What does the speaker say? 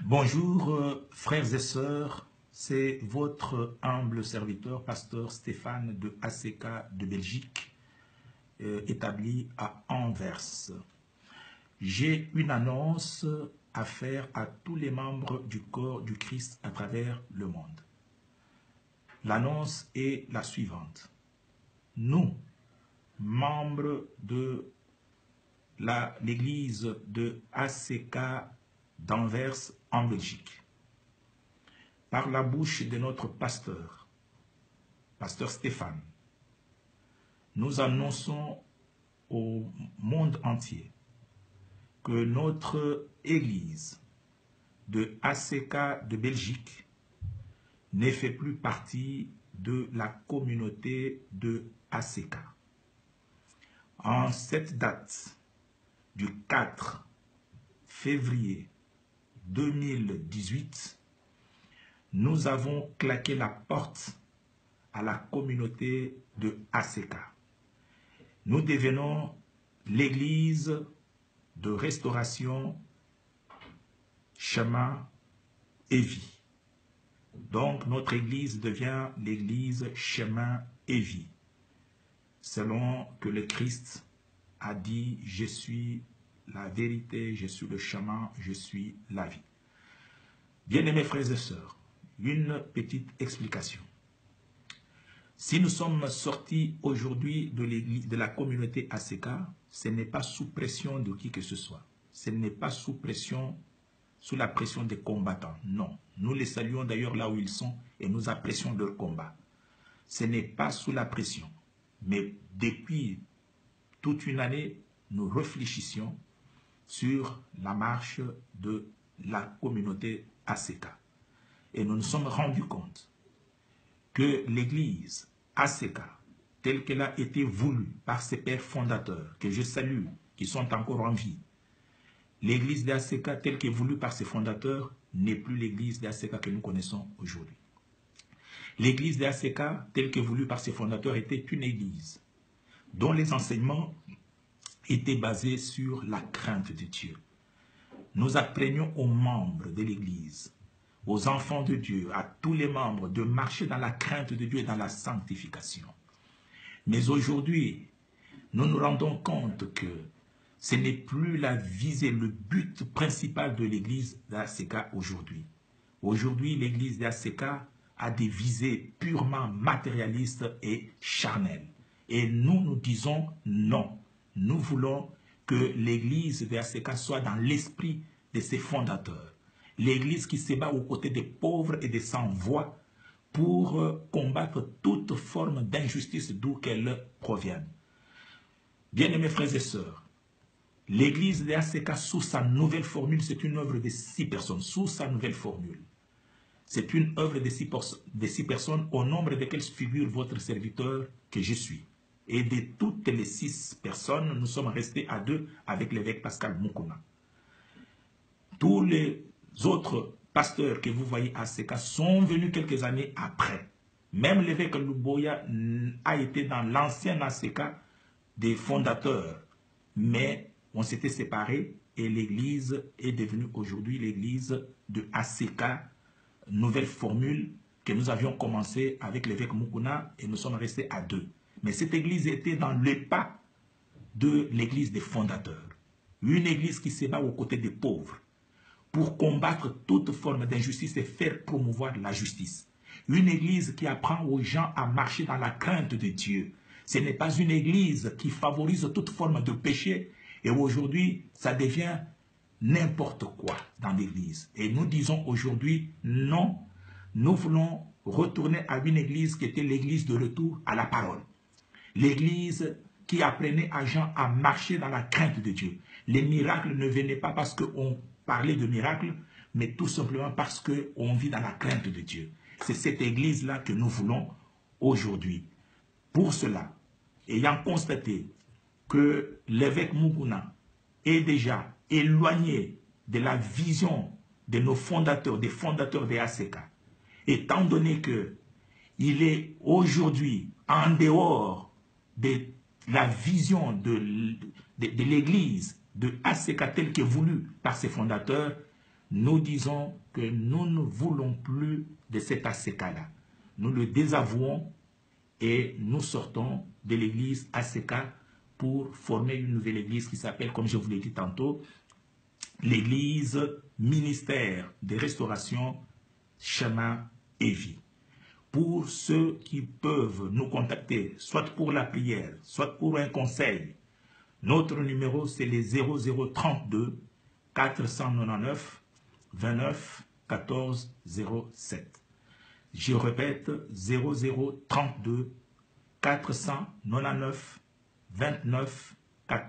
Bonjour frères et sœurs, c'est votre humble serviteur, pasteur Stéphane de ACK de Belgique, établi à Anvers. J'ai une annonce à faire à tous les membres du corps du Christ à travers le monde. L'annonce est la suivante. Nous, membres de l'église de ACK d'Anvers en Belgique, par la bouche de notre pasteur, pasteur Stéphane, nous annonçons au monde entier que notre église de ACK de Belgique ne fait plus partie de la communauté de ACK. En cette date du 4 février 2018, nous avons claqué la porte à la communauté de ACK. Nous devenons l'église de restauration, chemin et vie. Donc notre église devient l'église chemin et vie. Selon que le Christ a dit, je suis la vérité, je suis le chemin, je suis la vie. Bien-aimés frères et sœurs, une petite explication. Si nous sommes sortis aujourd'hui de la communauté ACK, ce n'est pas sous pression de qui que ce soit. Ce n'est pas sous la pression des combattants. Non. Nous les saluons d'ailleurs là où ils sont et nous apprécions leur combat. Ce n'est pas sous la pression. Mais depuis toute une année, nous réfléchissions sur la marche de la communauté ACK. Et nous nous sommes rendus compte que l'église ACK, telle qu'elle a été voulue par ses pères fondateurs, que je salue, qui sont encore en vie, l'église d'ACK, telle qu'elle est voulue par ses fondateurs, n'est plus l'église d'ACK que nous connaissons aujourd'hui. L'église d'ACK, telle qu'elle est voulue par ses fondateurs, était une église dont les enseignements étaient basés sur la crainte de Dieu. Nous apprenions aux membres de l'église, aux enfants de Dieu, à tous les membres, de marcher dans la crainte de Dieu et dans la sanctification. Mais aujourd'hui, nous nous rendons compte que ce n'est plus la visée, le but principal de l'église d'ACK aujourd'hui. Aujourd'hui, l'église d'ACK a des visées purement matérialistes et charnelles. Et nous, nous disons non. Nous voulons que l'église d'ACK soit dans l'esprit de ses fondateurs. L'église qui se bat aux côtés des pauvres et des sans-voix pour combattre toute forme d'injustice d'où qu'elle provienne. Bien-aimés frères et sœurs, l'église de ACK sous sa nouvelle formule, c'est une œuvre de 6 personnes, sous sa nouvelle formule. C'est une œuvre de 6 personnes au nombre desquelles figure votre serviteur que je suis. Et de toutes les 6 personnes, nous sommes restés à 2 avec l'évêque Pascal Moukouna. Tous les autres pasteurs que vous voyez à ACK sont venus quelques années après. Même l'évêque Luboya a été dans l'ancien ACK des fondateurs. Mais on s'était séparés et l'église est devenue aujourd'hui l'église de ACK, nouvelle formule que nous avions commencé avec l'évêque Moukouna et nous sommes restés à 2. Mais cette église était dans le pas de l'église des fondateurs. Une église qui se bat aux côtés des pauvres pour combattre toute forme d'injustice et faire promouvoir la justice. Une église qui apprend aux gens à marcher dans la crainte de Dieu. Ce n'est pas une église qui favorise toute forme de péché. Et aujourd'hui, ça devient n'importe quoi dans l'église. Et nous disons aujourd'hui, non, nous voulons retourner à une église qui était l'église de retour à la parole. L'église qui apprenait à gens à marcher dans la crainte de Dieu. Les miracles ne venaient pas parce qu'on parlait de miracles, mais tout simplement parce qu'on vit dans la crainte de Dieu. C'est cette église-là que nous voulons aujourd'hui. Pour cela, ayant constaté que l'évêque Moukouna est déjà éloigné de la vision de nos fondateurs, des fondateurs des ACK, étant donné qu'il est aujourd'hui en dehors de la vision de l'église de ACK telle que voulue par ses fondateurs, nous disons que nous ne voulons plus de cet ACK-là. Nous le désavouons et nous sortons de l'église ACK pour former une nouvelle église qui s'appelle, comme je vous l'ai dit tantôt, l'église ministère de restauration, chemin et vie. Pour ceux qui peuvent nous contacter, soit pour la prière, soit pour un conseil, notre numéro c'est les 0032 499 29 14 07. Je répète, 0032 499 29 14